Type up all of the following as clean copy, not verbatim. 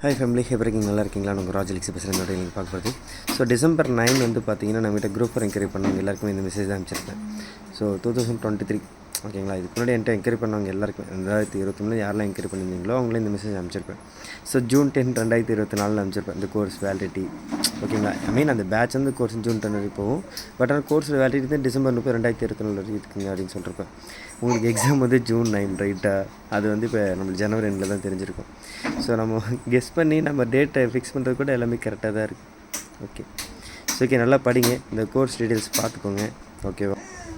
Hi family, எப்படி இருக்கீங்க? நல்லா இருக்கீங்களா? உங்கள் ராஜலிக்ஸ் பேசுகிறேன். நீங்கள் பார்க்குறது December 9 வந்து பார்த்தீங்கன்னா நம்மகிட்ட குரூப் ஃபார் என்கொயரி பண்ணவங்க எல்லாருக்குமே இந்த மெசேஜ் தான் அனுப்பிச்சிருப்பேன். 2023 ஓகேங்களா. இதுக்கு முன்னாடி என்கிட்ட என்கொயரி பண்ணவங்க எல்லாருக்குமே 2023 யாரெல்லாம் என்கொயரி பண்ணியிருந்தீங்களோ அவங்களே இந்த மெசேஜ் அனுப்பிச்சிருப்பேன். June 10, 2024 அனுப்பிச்சிருப்பேன். இந்த கோர்ஸ் வேலிடிட்டி ஓகேங்களா. அந்த பேட்ச் வந்து கோர்ஸ் June 10 வரைக்கும் போகும். பட் ஆனால் கோர்ஸ் வேலிடிட்டி தான் December 30, 2024 வரைக்கும் இருக்குங்க அப்படின்னு சொல்லியிருப்பேன். உங்களுக்கு எக்ஸாம் வந்து June 9 ரைட்டாக, அது வந்து இப்போ நம்மளுக்கு January 2 தான் தெரிஞ்சிருக்கும். ஸோ நம்ம கெஸ் பண்ணி நம்ம டேட்டை ஃபிக்ஸ் பண்ணுறது கூட எல்லாமே கரெக்டாக தான் இருக்குது. ஓகே நல்லா படிங்க, இந்த கோர்ஸ் டீட்டெயில்ஸ் பார்த்துக்கோங்க. ஓகேவா.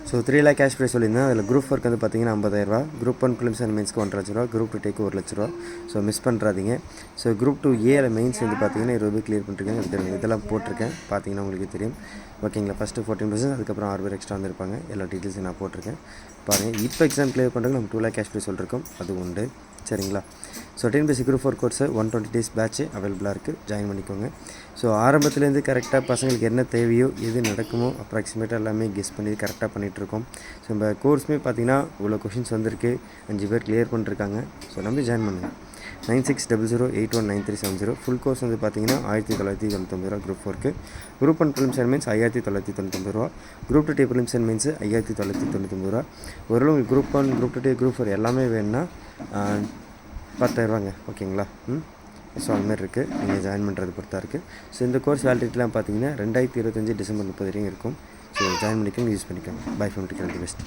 ஸோ 3 lakh கேஷ் ப்ரைஸ் சொல்லியிருந்தேன். அதில் குரூப் ஒர்க் வந்து பார்த்தீங்கன்னா 50,000, குரூப் 1 ப்ரிலிம்ஸ் அண்ட் மெயின்ஸ்க்கு 1.5 லட்ச ரூபா, குரூப் 2 டேக்கு 1 லட்ச ரூபா. ஸோ மிஸ் பண்ணுறாதீங்க. ஸோ குரூப் 2A மெயின்ஸ் வந்து பார்த்தீங்கன்னா 20 கிளியர் பண்ணிருக்கேன். இதெல்லாம் போட்டிருக்கேன், பார்த்தீங்கன்னா உங்களுக்கு தெரியும். ஓகேங்களா. ஃபஸ்ட்டு 14%, அதுக்கப்புறம் 6 பேர் எக்ஸ்ட்ரா வந்திருப்பாங்க. எல்லா டீட்டெயில்ஸும் நான் போட்டிருக்கேன் பாருங்கள். இப்போ எக்ஸாம் கிளியர் பண்ணுறதுக்கு நம்ம 2 lakh கேஷ் ப்ரைஸ் சொல்லியிருக்கோம், அது உண்டு. சரிங்களா. ஸோ TNPSC குரூப் 4 கோர்ஸை 120 days பேட்ச் அவைலபிளாக இருக்குது, ஜாயின் பண்ணிக்கோங்க. ஸோ ஆரம்பத்துலேருந்து கரெக்டாக பசங்களுக்கு என்ன தேவையோ எது நடக்குமோ அப்ராக்சிமேட்டாக எல்லாமே கெஸ் பண்ணி கரெக்டாக பண்ணிகிட்ருக்கோம். ஸோ நம்ம கோர்ஸுமே பார்த்திங்கன்னா இவ்வளோ கொஷின்ஸ் வந்திருக்கு, 5 பேர் கிளியர் பண்ணிருக்காங்க. ஸோ நம்ம ஜாயின் பண்ணுங்கள். 9600819370. ஃபுல் கோர்ஸ் வந்து பார்த்தீங்கன்னா 1999 ரூபா குரூப் 4க்கு. குரூப் 1 ப்ரிலிம்ஸ் அண்ட் மெயின்ஸ் 5999 ரூபா. குரூப் 2 ப்ரிலிம்ஸ் அண்ட் மெயின்ஸ் 5999 ரூபா. ஒருவேளை உங்களுக்கு குரூப் 1, குரூப் 2 குரூப் 4 எல்லாமே வேணுன்னா 10,000 ஓகேங்களா. ஸோ அதுமாதிரி இருக்குது, நீங்கள் ஜாயின் பண்ணுறது பொறுத்தா இருக்குது. ஸோ இந்த கோர்ஸ் வேலிடிட்டிலாம் பார்த்தீங்கன்னா 2025 December 30 வரைக்கும் இருக்கும். ஸோ ஜாயின் பண்ணிக்கோங்க, யூஸ் பண்ணிக்கோங்க. By from the best.